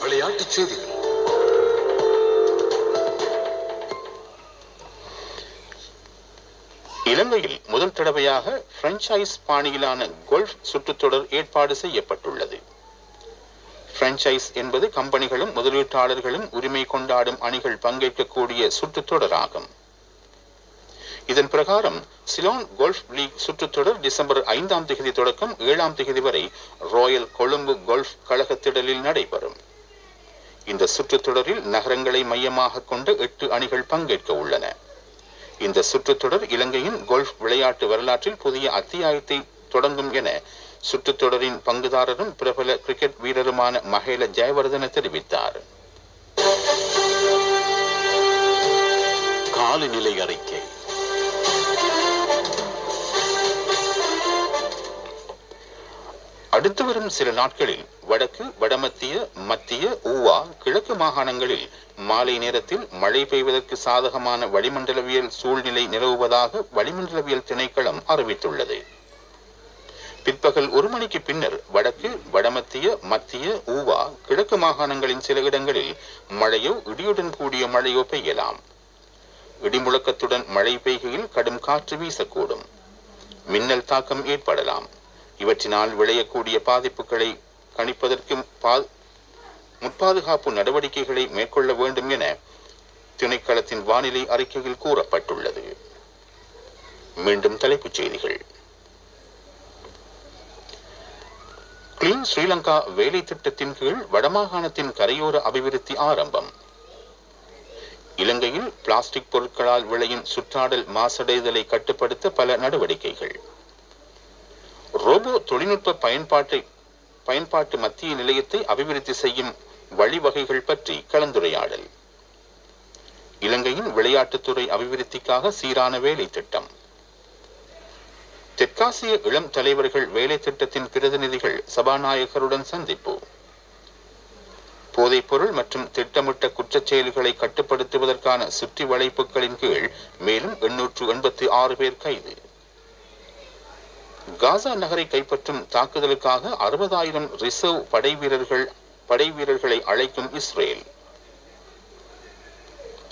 விளையாட்டுச் செய்திகள். இலங்கையில் முதல் தடவையாக பிரான்சைஸ் பாணியிலான கோல்ஃப் சுற்றுத்தொடர் ஏற்பாடு செய்யப்பட்டுள்ளது. பிரான்சைஸ் என்பது கம்பெனிகளும் முதலீட்டாளர்களும் உரிமை கொண்டாடும் அணிகள் பங்கேற்கக்கூடிய சுற்றுத்தொடராகும். இதன் பிரகாரம் சிலோன் கோல்ஃப் லீக் சுற்றுத்தொடர் டிசம்பர் 5ஆம் தேதி தொடக்கம் 7ஆம் தேதி வரை ராயல் கொழும்பு கோல்ஃப் கழகத்திடலில் நடைபெறும். இந்த சுற்றுத்தொடரில் நகரங்களை மையமாக கொண்ட 8 அணிகள் பங்கேற்க உள்ளன. இந்த சுற்றுத்தொடர் இலங்கையின் கோல்ஃப் விளையாட்டு வரலாற்றில் புதிய அத்தியாயத்தை தொடங்கும் என சுற்றுத்தொடரின் பங்குதாரரும் பிரபல கிரிக்கெட் வீரருமான மஹேல ஜெயவர்தன தெரிவித்தார். காலநிலை அறிக்கை. அடுத்து வரும் சில நாட்களில் வடக்கு, வடமத்திய, மத்திய, ஊவா, கிழக்கு மாகாணங்களில் மாலை நேரத்தில் மழை பெய்வதற்கு சாதகமான வளிமண்டலவியல் சூழ்நிலை நிலவுவதாக வளிமண்டலவியல் திணைக்களம் அறிவித்துள்ளது. பிற்பகல் 1 மணிக்கு பின்னர் வடக்கு, வடமத்திய, மத்திய, ஊவா, கிழக்கு மாகாணங்களின் சில இடங்களில் மழையோ இடியுடன் கூடிய மழையோ பெய்யலாம். இடிமுழக்கத்துடன் மழை பெய்கையில் கடும் காற்று வீசக்கூடும். மின்னல் தாக்கம் ஏற்படலாம். இவற்றினால் விளையக்கூடிய பாதிப்புகளை கணிப்பதற்கு முற்பாதுகாப்பு நடவடிக்கைகளை மேற்கொள்ள வேண்டும் என திணைக்களத்தின் வானிலை அறிக்கையில் கூறப்பட்டுள்ளது. மீண்டும் தலைப்புச் செய்திகள். கிளீன் ஸ்ரீலங்கா வேலை திட்டத்தின் கீழ் வடமாகாணத்தின் கரையோர அபிவிருத்தி ஆரம்பம். இலங்கையில் பிளாஸ்டிக் பொருட்களால் விளையும் சுற்றாடல் மாசடைதலை கட்டுப்படுத்த பல நடவடிக்கைகள். ரோபோ தொழில்நுட்ப பயன்பாட்டு மத்திய நிலையத்தை அபிவிருத்தி செய்யும் வழிவகைகள் பற்றி கலந்துரையாடல். இலங்கையின் விளையாட்டுத்துறை அபிவிருத்திக்காக சீரான வேலை திட்டம். தெற்காசிய இளம் தலைவர்கள் வேலை திட்டத்தின் பிரதிநிதிகள் சபாநாயகருடன் சந்திப்பு. போதைப்பொருள் மற்றும் திட்டமிட்ட குற்றச் செயல்களை கட்டுப்படுத்துவதற்கான சுற்றி வளைப்புகளின் கீழ் மேலும் 886 பேர் கைது. காசா நகரை கைப்பற்றும் தாக்குதலுக்காக 60,000 ரிசர்வ் படைவீரர்களை அழைக்கும் இஸ்ரேல்.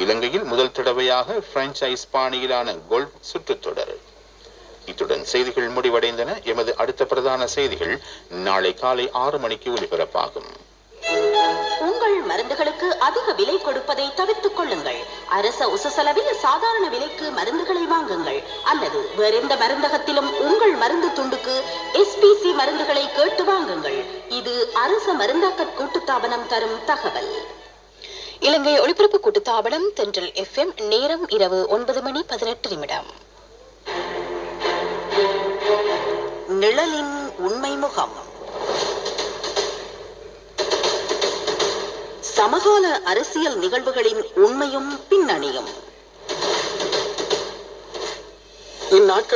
இலங்கையில் முதல் தடவையாக பிரான்சைஸ் பாணியிலான கோல்ஃப் சுற்றுத்தொடர். இத்துடன் செய்திகள் முடிவடைந்தன. எமது அடுத்த பிரதான செய்திகள் நாளை காலை 6 மணிக்கு ஒலிபரப்பாகும். உங்கள் மருந்துகளுக்கு அதிக விலை கொடுப்பதை தவிர்த்துக் கொள்ளுங்கள். அரச உசசலவில் சாதாரண விலைக்கு மருந்துகளை வாங்குங்கள். அல்லது வேறெந்த மருந்தகத்திலும் உங்கள் மருந்து துண்டுக்கு SPC மருந்துகளை கேட்டு வாங்குங்கள். இது அரச மருந்தாக்க கூட்டுத்தாபனம் தரும் தகவல். இலங்கை ஒளிபரப்பு கூட்டுத்தாபனம் தென்றல் FM. நேரம் இரவு 9:18. நிழலின் உண்மை முகம். சமகால அரசியல் நிகழ்வுகளின் உண்மையும் பின்னணியும்.